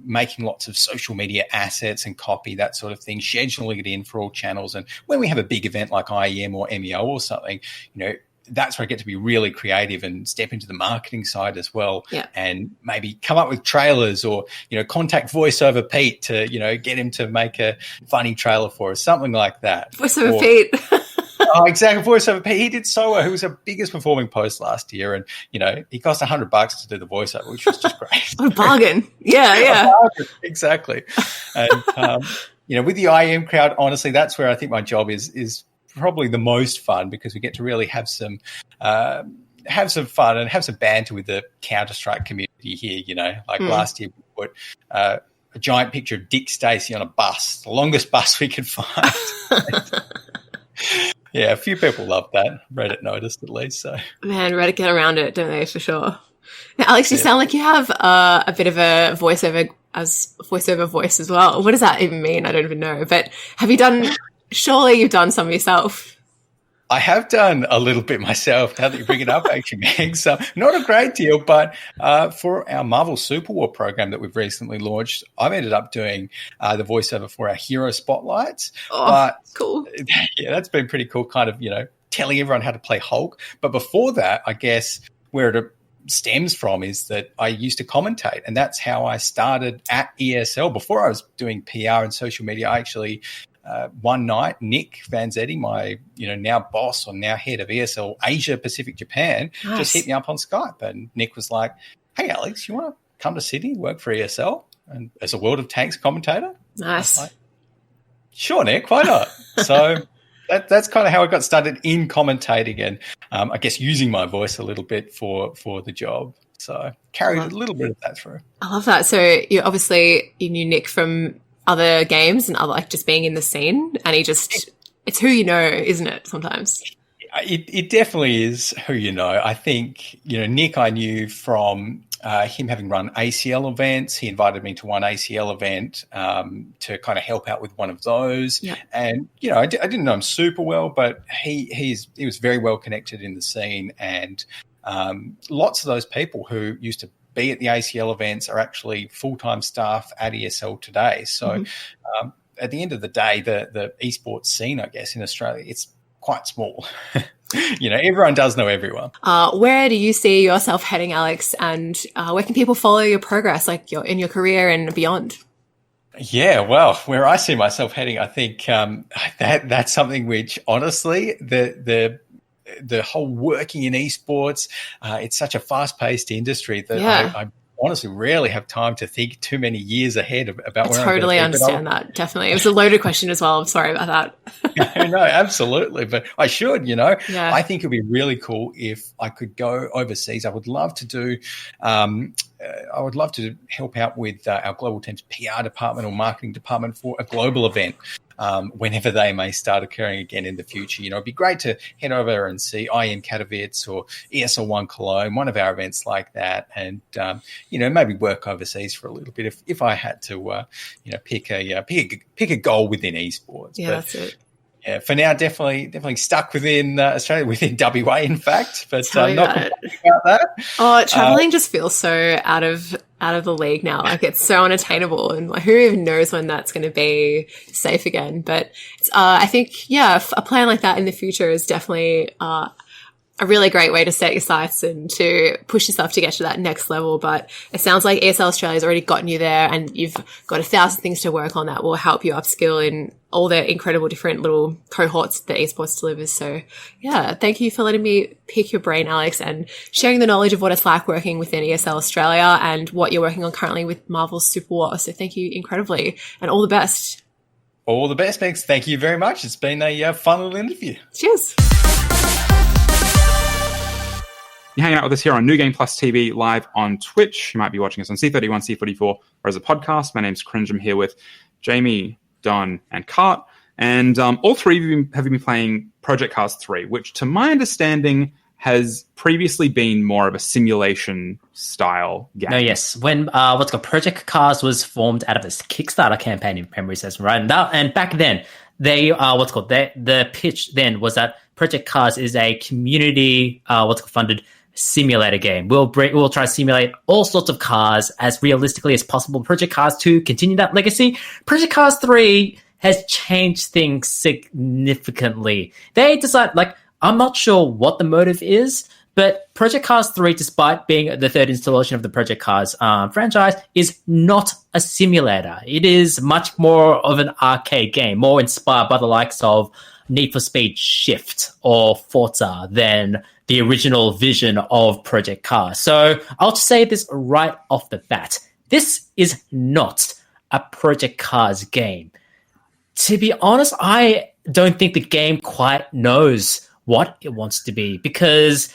making lots of social media assets and copy, that sort of thing, scheduling it in for all channels. And when we have a big event like IEM or MEO or something, that's where I get to be really creative and step into the marketing side as well. Yeah. And maybe come up with trailers or, contact VoiceOver Pete to, get him to make a funny trailer for us, something like that. VoiceOver Pete. Oh, exactly. VoiceOver Pete. He did so well. He was our biggest performing post last year. And, he cost $100 to do the voiceover, which was just great. What a bargain. Yeah. Exactly. And, with the IEM crowd, honestly, that's where I think my job is probably the most fun because we get to really have some fun and have some banter with the Counter-Strike community here, last year we put a giant picture of Dick Stacey on a bus, the longest bus we could find. Yeah, a few people loved that. Reddit noticed at least. So, man, Reddit get around it, don't they? For sure. Now, Alex, you sound like you have a bit of a voiceover voice as well. What does that even mean? I don't even know. But have you done? Surely you've done some yourself. I have done a little bit myself now that you bring it up, actually, Meg. So not a great deal, but for our Marvel Super War program that we've recently launched, I've ended up doing the voiceover for our hero spotlights. Oh, but, cool. Yeah, that's been pretty cool, kind of, telling everyone how to play Hulk. But before that, I guess where it stems from is that I used to commentate, and that's how I started at ESL. Before I was doing PR and social media, I actually... one night, Nick Vanzetti, my now boss or now head of ESL Asia Pacific Japan, just hit me up on Skype, and Nick was like, "Hey Alex, you want to come to Sydney, work for ESL and as a World of Tanks commentator?" Nice. Like, sure, Nick, why not? So that's kind of how I got started in commentating, and I guess using my voice a little bit for the job. So carried a little bit of that through. I love that. So you knew Nick from other games and other, like, just being in the scene, and it's who you know, isn't it, sometimes? It definitely is who you know. I think, Nick I knew from him having run ACL events. He invited me to one ACL event to kind of help out with one of those. Yeah. And, I didn't know him super well, but he was very well connected in the scene. And lots of those people who used to be at the ACL events are actually full-time staff at ESL today. So at the end of the day, the esports scene, I guess, in Australia, it's quite small. Everyone does know everyone. Where do you see yourself heading, Alex? And where can people follow your progress, like in your career and beyond? Yeah, well, where I see myself heading, I think that's something which, honestly, the whole working in esports, it's such a fast-paced industry that I honestly rarely have time to think too many years ahead about where I'm going to be. I totally understand that. Definitely. It was a loaded question as well. I'm sorry about that. No, absolutely. But I should, Yeah. I think it'd be really cool if I could go overseas. I would love to do, help out with our global team's PR department or marketing department for a global event. Whenever they may start occurring again in the future. It'd be great to head over and see IEM Katowice or ESL One Cologne, one of our events like that, and maybe work overseas for a little bit if I had to, pick a goal within esports. Yeah, that's it. Yeah, for now, definitely stuck within Australia, within WA, in fact. But not complaining about that. Oh, traveling just feels so out of the league now. Like, it's so unattainable, and like, who even knows when that's going to be safe again? But I think, a plan like that in the future is definitely a really great way to set your sights and to push yourself to get to that next level. But it sounds like ESL Australia has already gotten you there, and you've got 1,000 things to work on that will help you upskill in all the incredible different little cohorts that esports delivers. So thank you for letting me pick your brain, Alex, and sharing the knowledge of what it's like working within ESL Australia and what you're working on currently with Marvel's Super War. So thank you incredibly, and all the best. All the best, Megs. Thank you very much. It's been a fun little interview. Cheers. You're hanging out with us here on New Game Plus TV live on Twitch. You might be watching us on C31, C44, or as a podcast. My name's Cringe. I'm here with Jamie, Don, and Kart. And all three of you have been playing Project Cars 3, which, to my understanding, has previously been more of a simulation style game. No, yes. When Project Cars was formed out of this Kickstarter campaign, in memory serves me right. And back then, the pitch then was that Project Cars is a community funded simulator game. We'll try to simulate all sorts of cars as realistically as possible. Project Cars 2 continue that legacy. Project Cars 3 has changed things significantly. They decide, I'm not sure what the motive is, but Project Cars 3, despite being the third installation of the Project Cars franchise, is not a simulator. It is much more of an arcade game, more inspired by the likes of Need for Speed Shift or Forza than the original vision of Project Cars. So I'll just say this right off the bat. This is not a Project Cars game. To be honest, I don't think the game quite knows what it wants to be, because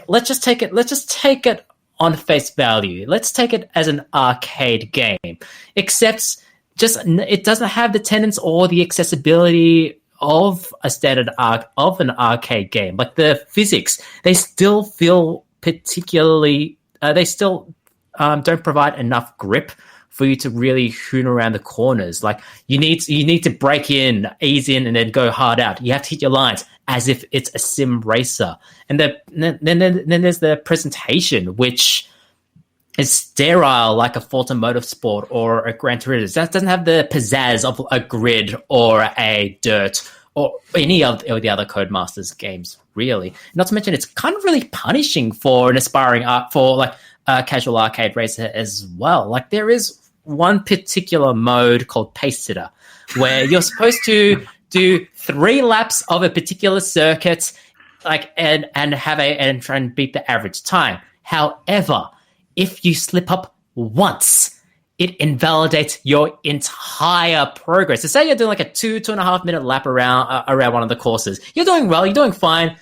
let's just take it on face value. Let's take it as an arcade game, except it doesn't have the tenets or the accessibility of a standard of an arcade game. Like, the physics, they still feel particularly they still don't provide enough grip for you to really hoon around the corners. Like, you need to break in, ease in, and then go hard out. You have to hit your lines as if it's a sim racer. And then there's the presentation, which is sterile, like a Forza Motorsport or a Gran Turismo. That doesn't have the pizzazz of a Grid or a Dirt or any of the other Codemasters games, really. Not to mention, it's kind of really punishing for an aspiring a casual arcade racer as well. Like, there is one particular mode called Pace Sitter, where you're supposed to do 3 laps of a particular circuit, and try and beat the average time. However, if you slip up once, it invalidates your entire progress. So say you're doing a 2.5 minute lap around one of the courses. You're doing well, you're doing fine.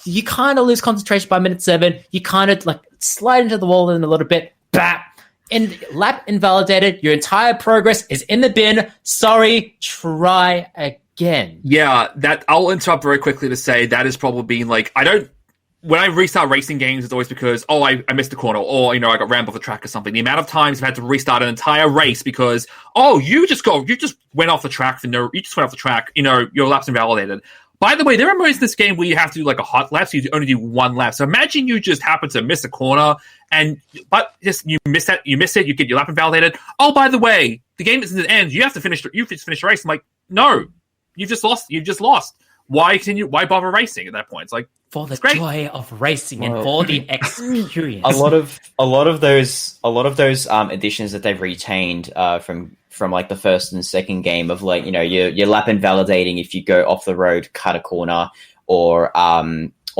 You kind of lose concentration by minute 7. You kind of slide into the wall in a little bit. Bap! And lap invalidated. Your entire progress is in the bin. Sorry, try again. Yeah, that I'll interrupt very quickly to say that is probably being I don't when I restart racing games, it's always because, I missed a corner, or, I got rammed off the track or something. The amount of times I've had to restart an entire race because, you just went off the track your lap's invalidated. By the way, there are moments in this game where you have to do like a hot lap, so you only do one lap. So imagine you just happen to miss a corner, you miss it, you get your lap invalidated. Oh, by the way, the game isn't at the end. You have to finish the race. I'm like, no, you've just lost. Why continue? Why bother racing at that point? It's like, for the joy of racing and for the experience. A lot of those additions that they've retained from like the first and second game of like, your lap invalidating if you go off the road, cut a corner, or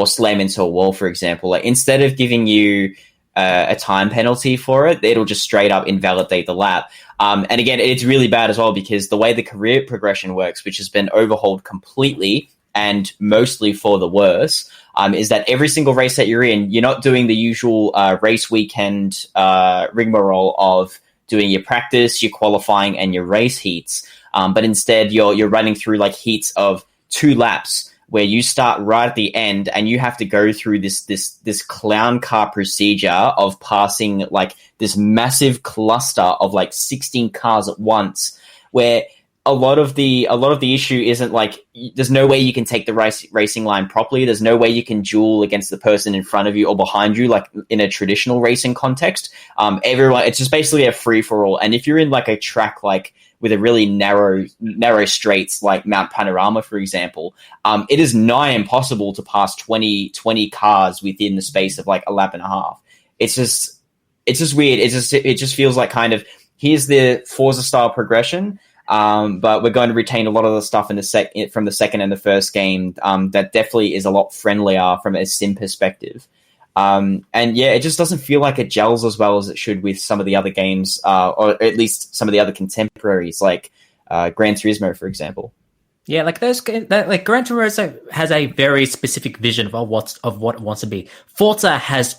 slam into a wall, for example. Like, instead of giving you a time penalty for it, it'll just straight up invalidate the lap. And again, it's really bad as well because the way the career progression works, which has been overhauled completely and mostly for the worse, is that every single race that you're in, you're not doing the usual race weekend rigmarole of doing your practice, your qualifying, and your race heats. But instead, you're running through like heats of 2 laps where you start right at the end and you have to go through this clown car procedure of passing like this massive cluster of like 16 cars at once, where a lot of the issue isn't like, there's no way you can take the racing line properly. There's no way you can duel against the person in front of you or behind you, like in a traditional racing context. It's just basically a free for all. And if you're in like a track, like with a really narrow straights, like Mount Panorama, for example, it is nigh impossible to pass 20 cars within the space of like a lap and a half. It's just weird. It just feels like kind of, here's the Forza style progression. But we're going to retain a lot of the stuff from the second and the first game that definitely is a lot friendlier from a sim perspective. And yeah, it just doesn't feel like it gels as well as it should with some of the other games, or at least some of the other contemporaries, like Gran Turismo, for example. Yeah, like like Gran Turismo has a very specific vision of what it wants to be. Forza has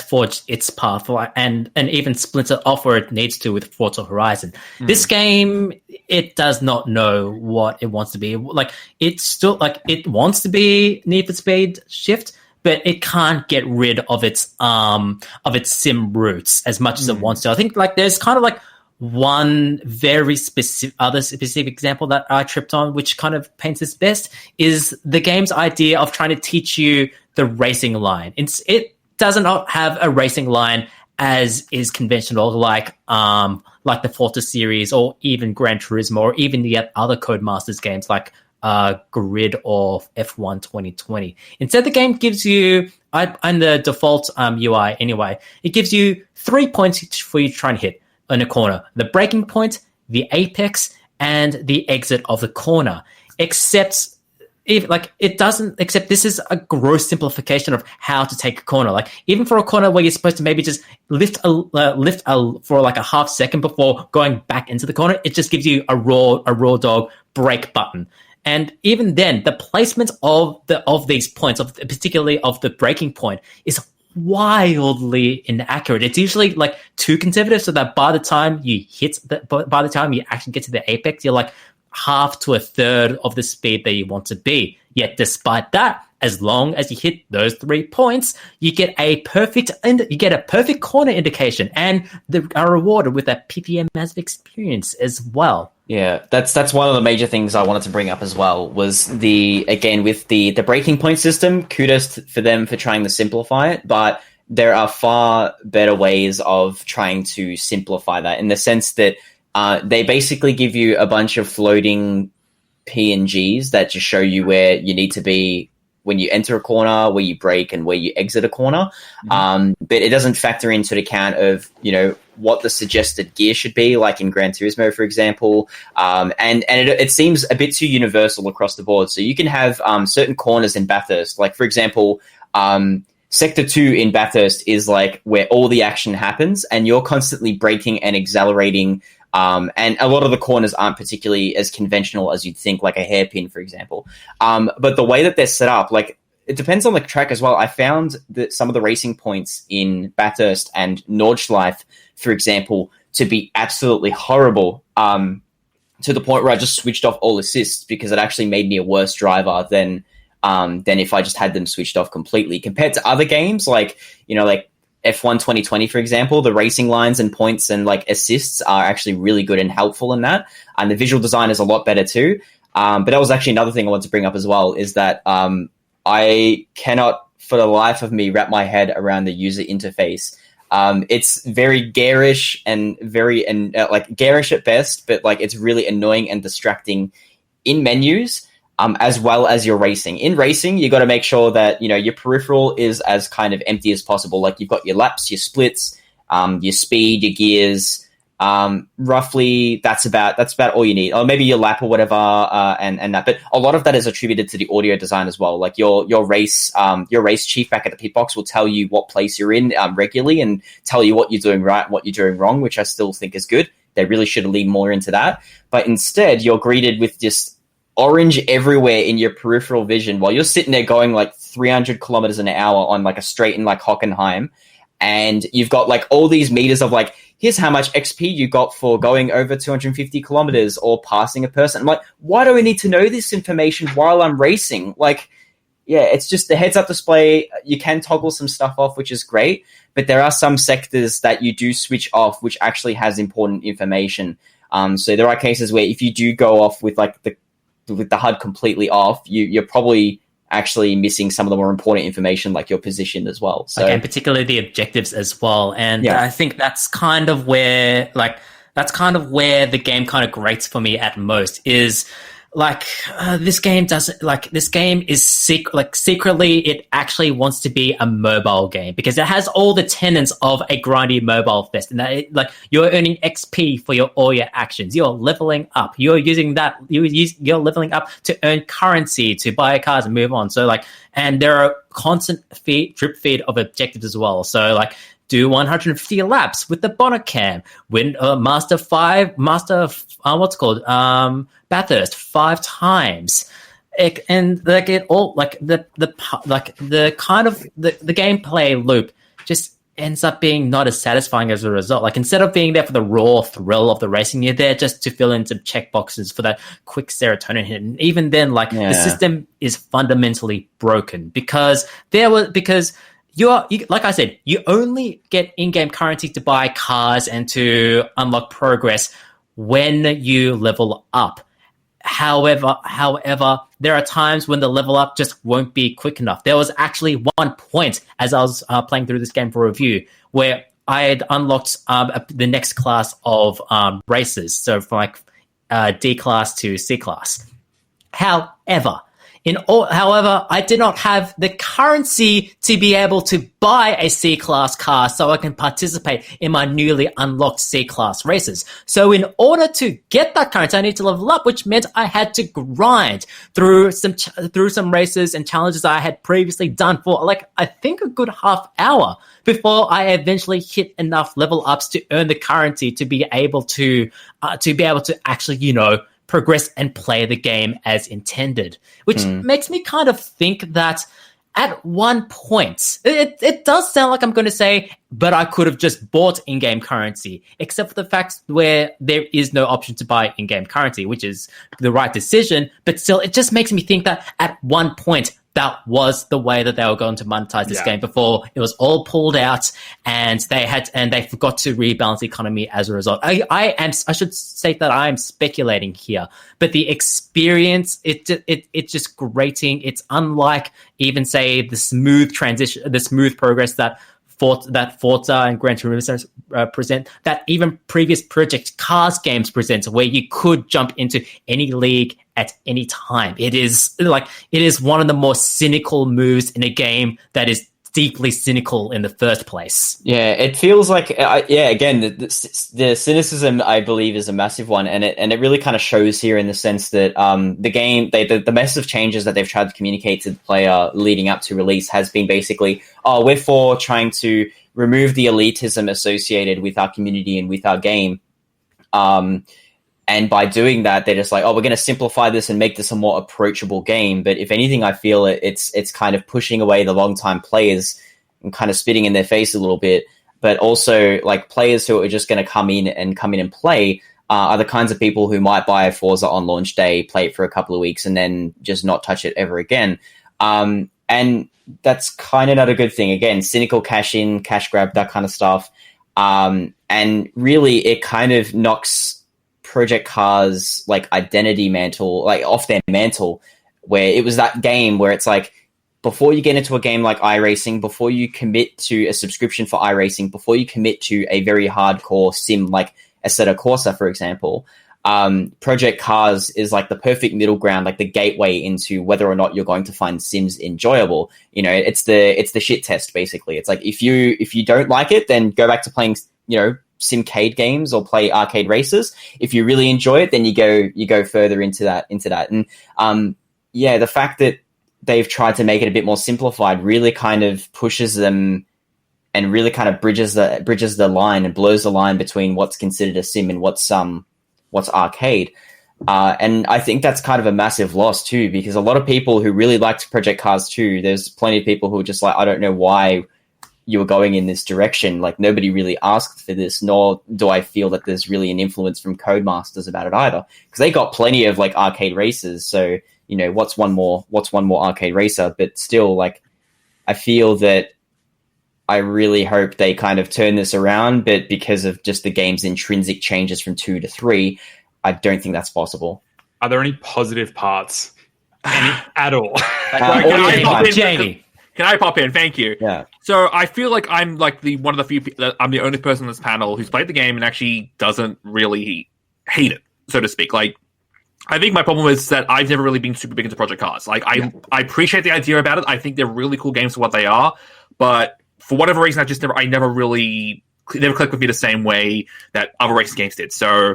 forged its path, and even splintered off where it needs to with Forza Horizon. This game, it does not know what it wants to be. Like, it's still like, it wants to be Need for Speed Shift, but it can't get rid of its sim roots as much as it wants to. I think like there's kind of like one very specific example that I tripped on, which kind of paints this best, is the game's idea of trying to teach you the racing line. It does not have a racing line as is conventional, like the Forza series, or even Gran Turismo, or even the other Codemasters games like Grid or F1 2020. Instead, the game gives you, on the default UI anyway, it gives you 3 points for you to try and hit in a corner: the braking point, the apex, and the exit of the corner. Except this is a gross simplification of how to take a corner. Like, even for a corner where you're supposed to maybe just lift for like a half second before going back into the corner, it just gives you a raw dog brake button. And even then, the placement of these points, particularly of the braking point, is wildly inaccurate. It's usually like too conservative, so that by the time you actually get to the apex, you're like half to a third of the speed that you want to be. Yet despite that, as long as you hit those 3 points, you get a perfect corner indication, and are rewarded with a PPM massive experience as well. Yeah, that's one of the major things I wanted to bring up as well, was with the breaking point system, kudos for them for trying to simplify it, but there are far better ways of trying to simplify that, in the sense that they basically give you a bunch of floating PNGs that just show you where you need to be when you enter a corner, where you brake, and where you exit a corner. But it doesn't factor into the account of, what the suggested gear should be, like in Gran Turismo, for example. And it seems a bit too universal across the board. So you can have certain corners in Bathurst. Like, for example, Sector 2 in Bathurst is like where all the action happens, and you're constantly braking and accelerating. And a lot of the corners aren't particularly as conventional as you'd think, like a hairpin, for example. But the way that they're set up, like, it depends on the track as well. I found that some of the racing points in Bathurst and Nordschleife, for example, to be absolutely horrible, to the point where I just switched off all assists because it actually made me a worse driver than than if I just had them switched off completely. Compared to other games like F1 2020, for example, the racing lines and points and like assists are actually really good and helpful in that. And the visual design is a lot better too. But that was actually another thing I wanted to bring up as well, is that I cannot for the life of me wrap my head around the user interface. It's very garish and like garish at best, but like it's really annoying and distracting in menus, as well as your racing. In racing, you got to make sure that, your peripheral is as kind of empty as possible. Like you've got your laps, your splits, your speed, your gears. Roughly that's about all you need, or maybe your lap or whatever, and that. But a lot of that is attributed to the audio design as well. Like your race chief back at the pit box will tell you what place you're in regularly and tell you what you're doing right and what you're doing wrong, which I still think is good. They really should have leaned more into that. But instead, you're greeted with just orange everywhere in your peripheral vision while you're sitting there going like 300 kilometers an hour on like a straight in like Hockenheim. And you've got like all these meters of like, here's how much XP you got for going over 250 kilometers or passing a person. I'm like, why do I need to know this information while I'm racing? Like, yeah, it's just the heads-up display. You can toggle some stuff off, which is great, but there are some sectors that you do switch off, which actually has important information. So there are cases where if you do go off with like with the HUD completely off, you're probably actually missing some of the more important information, like your position as well. So, and particularly the objectives as well. And I think that's kind of where the game kind of grates for me at most, is like this game is secretly it actually wants to be a mobile game because it has all the tenets of a grindy mobile fest, and that you're earning XP for all your actions, you're leveling up, you're leveling up to earn currency to buy cars and move on. So and there are constant drip feed of objectives as well. So do 150 laps with the bonnet cam, win Bathurst 5 times, the gameplay loop just ends up being not as satisfying as a result. Like, instead of being there for the raw thrill of the racing, you're there just to fill in some checkboxes for that quick serotonin hit. And even then, the system is fundamentally broken because like I said, you only get in-game currency to buy cars and to unlock progress when you level up. However, there are times when the level up just won't be quick enough. There was actually one point as I was playing through this game for review where I had unlocked the next class of races, so from D class to C class. However, I did not have the currency to be able to buy a C-class car so I can participate in my newly unlocked C-class races. So in order to get that currency, I need to level up, which meant I had to grind through some races and challenges I had previously done for I think a good half hour before I eventually hit enough level ups to earn the currency to be able to actually, progress and play the game as intended, which makes me kind of think that at one point, it does sound like I'm going to say, but I could have just bought in-game currency, except for the fact where there is no option to buy in-game currency, which is the right decision. But still, it just makes me think that at one point, that was the way that they were going to monetize this game before it was all pulled out, and they forgot to rebalance the economy as a result. I should state that I am speculating here, but the experience, it's just grating. It's unlike even say the smooth progress that Forza and Gran Turismo present, that even previous Project Cars games present, where you could jump into any league at any time. It is one of the more cynical moves in a game that is deeply cynical in the first place. Yeah, it feels like again, the cynicism, I believe, is a massive one, and it really kind of shows here in the sense that the game, the massive changes that they've tried to communicate to the player leading up to release has been basically, we're for trying to remove the elitism associated with our community and with our game. And by doing that, they're just like, we're going to simplify this and make this a more approachable game. But if anything, I feel it's kind of pushing away the long-time players and kind of spitting in their face a little bit. But also, players who are just going to come in and play are the kinds of people who might buy a Forza on launch day, play it for a couple of weeks, and then just not touch it ever again. And that's kind of not a good thing. Again, cynical cash in, cash grab, that kind of stuff. And really, it kind of knocks Project Cars like identity mantle, like off their mantle, where it was that game where it's like, before you get into a game like iRacing, before you commit to a subscription for iRacing, before you commit to a very hardcore sim like Assetto Corsa, for example, Project Cars is like the perfect middle ground, like the gateway into whether or not you're going to find sims enjoyable. You know, it's the shit test, basically. It's like, if you don't like it, then go back to playing, you know, simcade games or play arcade races. If you really enjoy it, then you go further into that. And yeah, the fact that they've tried to make it a bit more simplified really kind of pushes them and really kind of bridges the line and blurs the line between what's considered a sim and what's arcade. And I think that's kind of a massive loss too, because a lot of people who really liked Project Cars 2, there's plenty of people who are just like, I don't know why you were going in this direction. Like, nobody really asked for this, nor do I feel that there's really an influence from Codemasters about it either, because they got plenty of like arcade races. So, you know, what's one more arcade racer? But still, like, I feel that I really hope they kind of turn this around, but because of just the game's intrinsic changes from 2 to 3, I don't think that's possible. Are there any positive parts? At all? Jamie. Can I pop in? Thank you. Yeah. So I feel like I'm like one of the few people, I'm the only person on this panel who's played the game and actually doesn't really hate it, so to speak. Like, I think my problem is that I've never really been super big into Project Cars. Like, I appreciate the idea about it. I think they're really cool games for what they are, but for whatever reason, I never clicked with me the same way that other racing games did. So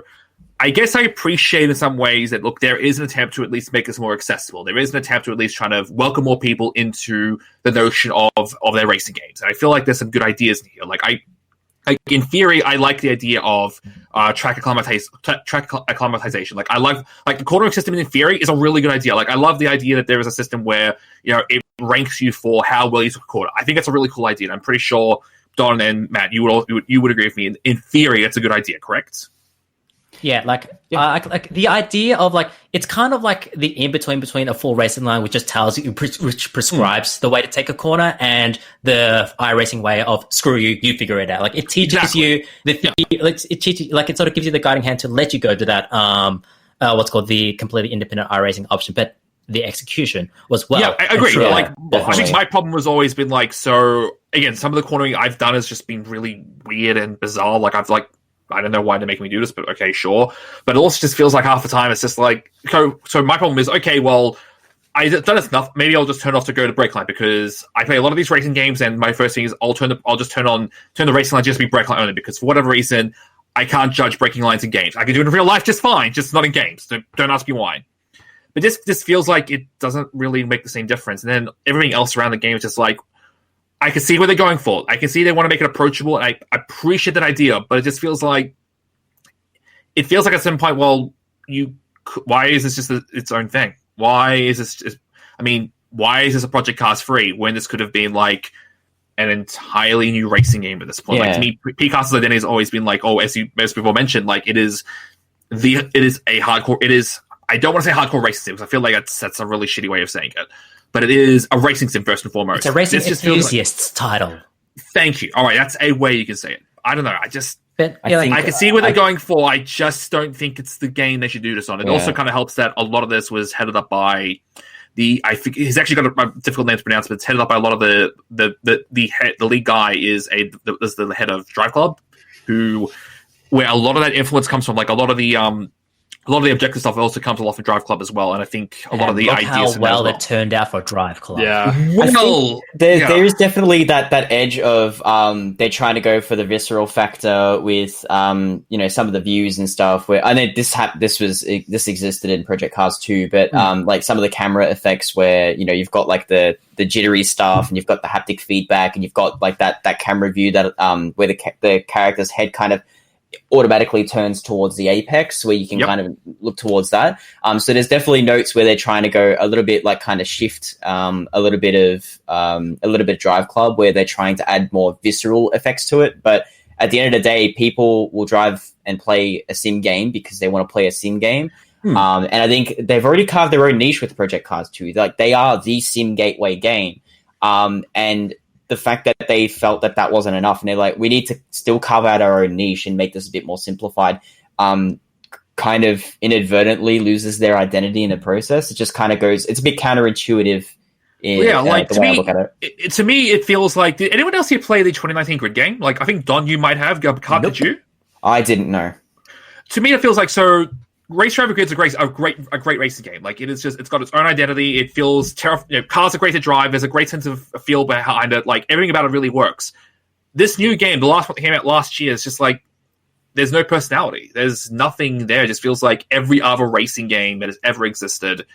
I guess I appreciate in some ways that, look, there is an attempt to at least make this more accessible. There is an attempt to at least try to welcome more people into the notion of their racing games. And I feel like there's some good ideas in here. Like, in theory, I like the idea of track acclimatization. Like, I love, like, the cornering system in theory is a really good idea. Like, I love the idea that there is a system where, you know, it ranks you for how well you took a quarter. I think that's a really cool idea. And I'm pretty sure Don and Matt, you would agree with me. In theory, it's a good idea, correct? Yeah, like the idea of, like, it's kind of like the in-between between a full racing line, which just tells you, which prescribes the way to take a corner, and the iRacing way of, screw you, you figure it out. Like, it teaches you it teaches, like, it sort of gives you the guiding hand to let you go to that what's called the completely independent iRacing option, but the execution was well. Yeah, I agree. True. Like, I think my problem has always been, like, so again, some of the cornering I've done has just been really weird and bizarre. Like, I don't know why they're making me do this, but okay, sure. But it also just feels like half the time it's just like, so my problem is, okay, well, I've done enough. Maybe I'll just turn off to go to brake line, because I play a lot of these racing games, and my first thing is I'll just turn the racing line just to be brake line only, because for whatever reason I can't judge braking lines in games. I can do it in real life just fine, just not in games. Don't ask me why. But this feels like it doesn't really make the same difference. And then everything else around the game is just like, I can see where they're going for. I can see they want to make it approachable, and I appreciate that idea, but it just feels like at some point, well, why is this just its own thing? Why is this why is this a Project Cars 3 when this could have been like an entirely new racing game at this point? Yeah. Like, to me, P-Cast's identity has always been like, as people mentioned, like, it is a hardcore, I don't want to say hardcore racing sim, because I feel like that's a really shitty way of saying it. But it is a racing sim first and foremost. It's a racing enthusiast's title. Thank you. All right, that's a way you can say it. I don't know. I can see where they're going for. I just don't think it's the game they should do this on. It also kind of helps that a lot of this was headed up by I think he's actually got a difficult name to pronounce, but it's headed up by a lot of the lead guy is the head of Drive Club, where a lot of that influence comes from. Like, a lot of the objective stuff also comes a lot from Drive Club as well, and I think a lot of the ideas. How well it turned out for Drive Club. Yeah, there is definitely that edge of they're trying to go for the visceral factor with some of the views and stuff. Where I know this existed in Project Cars 2, but like some of the camera effects where you've got like the jittery stuff, and you've got the haptic feedback, and you've got like that camera view that where the character's head kind of automatically turns towards the apex, where you can kind of look towards that. So there's definitely notes where they're trying to go a little bit like kind of shift a little bit of Drive Club, where they're trying to add more visceral effects to it. But at the end of the day, people will drive and play a sim game because they want to play a sim game. And I think they've already carved their own niche with Project Cars 2. Like, they are the sim gateway game. And the fact that they felt that that wasn't enough, and they're like, we need to still carve out our own niche and make this a bit more simplified, kind of inadvertently loses their identity in the process. It just kind of goes, it's a bit counterintuitive in the way I look at it. To me, it feels like, did anyone else here play the 2019 Grid game? Like, I think, Don, you might have. Kart, did you? I didn't know. To me, it feels like, so Race Driver Grid's a great racing game. Like, it's got its own identity. It feels terrifying. Cars are great to drive. There's a great sense of feel behind it. Like, everything about it really works. This new game, the last one that came out last year, is just like, there's no personality. There's nothing there. It just feels like every other racing game that has ever existed.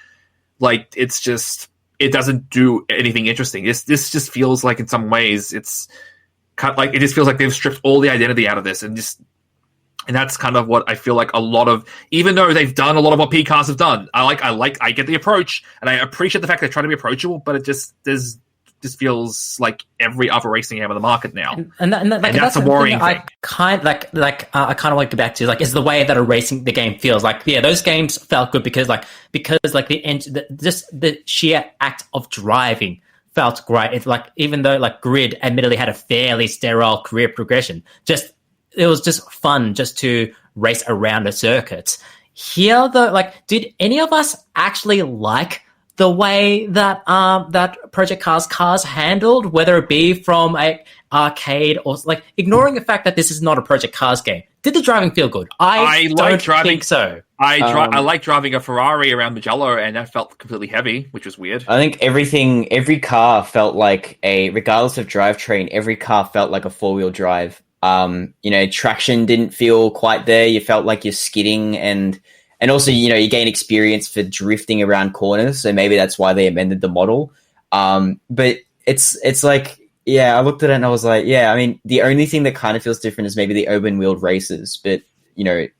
Like, it's just, it doesn't do anything interesting. This just feels like, in some ways, it's kind of like, it just feels like they've stripped all the identity out of this, and that's kind of what I feel like a lot of, even though they've done a lot of what PCARs have done. I get the approach, and I appreciate the fact they're trying to be approachable, but it just feels like every other racing game on the market now, and that's a worrying thing. I kind of want to go back to, like, is the way that the game feels like. Yeah, those games felt good because the sheer act of driving felt great. It's like, even though like Grid admittedly had a fairly sterile career progression, it was just fun just to race around the circuits. Here, though, like, did any of us actually like the way that that Project Cars handled, whether it be from a arcade or, like, ignoring the fact that this is not a Project Cars game? Did the driving feel good? I don't think so. I like driving a Ferrari around Mugello, and that felt completely heavy, which was weird. I think every car felt like regardless of drivetrain, every car felt like a 4-wheel drive. Traction didn't feel quite there. You felt like you're skidding, and also, you gain experience for drifting around corners. So maybe that's why they amended the model. But it's like, yeah, I looked at it and I was like, yeah, I mean, the only thing that kind of feels different is maybe the open wheeled races, but you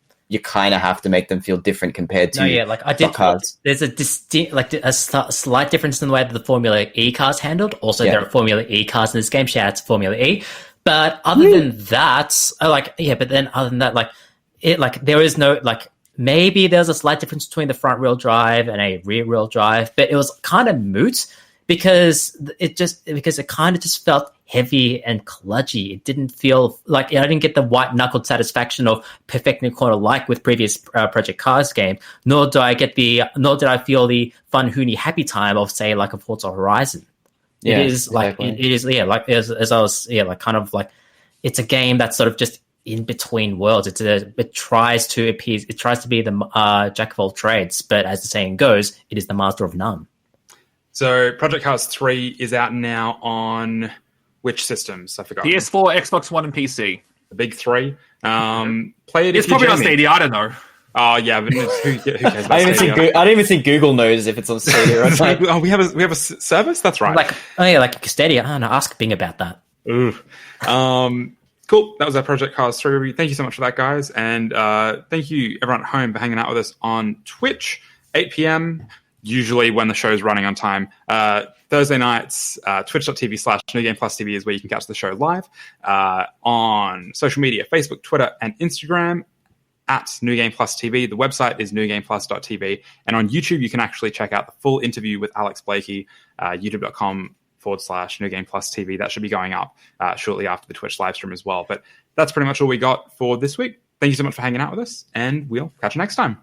kind of have to make them feel different compared to cars. There's a distinct, like, a slight difference in the way that the Formula E cars handled. Also, there are Formula E cars in this game. Shout out to Formula E. But other than that, there is no, like, maybe there's a slight difference between the front wheel drive and a rear wheel drive, but it was kind of moot because it kind of just felt heavy and kludgy. It didn't feel like, I didn't get the white knuckled satisfaction of perfecting a corner like with previous Project Cars game, nor did I feel the fun, hoony, happy time of, say, like a Forza Horizon. Yeah, it is like, exactly. it is, yeah, like, as I was, yeah, like, kind of like, it's a game that's sort of just in between worlds. It tries to be the jack of all trades, but as the saying goes, it is the master of none. So Project Cars 3 is out now on which systems? I forgot. PS4, Xbox One, and PC. The big three. Play it. It's probably on Stadia. I don't know. Oh yeah, but who cares about I Stadia? don't even think Google knows if it's on Stadia or not. Oh, we have a service. That's right. Like Stadia. I don't know. Ask Bing about that. Ooh. Cool. That was our Project Cars 3 review. Thank you so much for that, guys. And thank you, everyone at home, for hanging out with us on Twitch, 8 p.m., usually when the show's running on time. Thursday nights, twitch.tv/NewGamePlusTV is where you can catch the show live. On social media, Facebook, Twitter, and Instagram, at NewGamePlusTV. The website is newgameplus.tv. And on YouTube, you can actually check out the full interview with Alex Blaikie, youtube.com/NewGamePlusTV. That should be going up shortly after the Twitch live stream as well. But that's pretty much all we got for this week. Thank you so much for hanging out with us, and we'll catch you next time.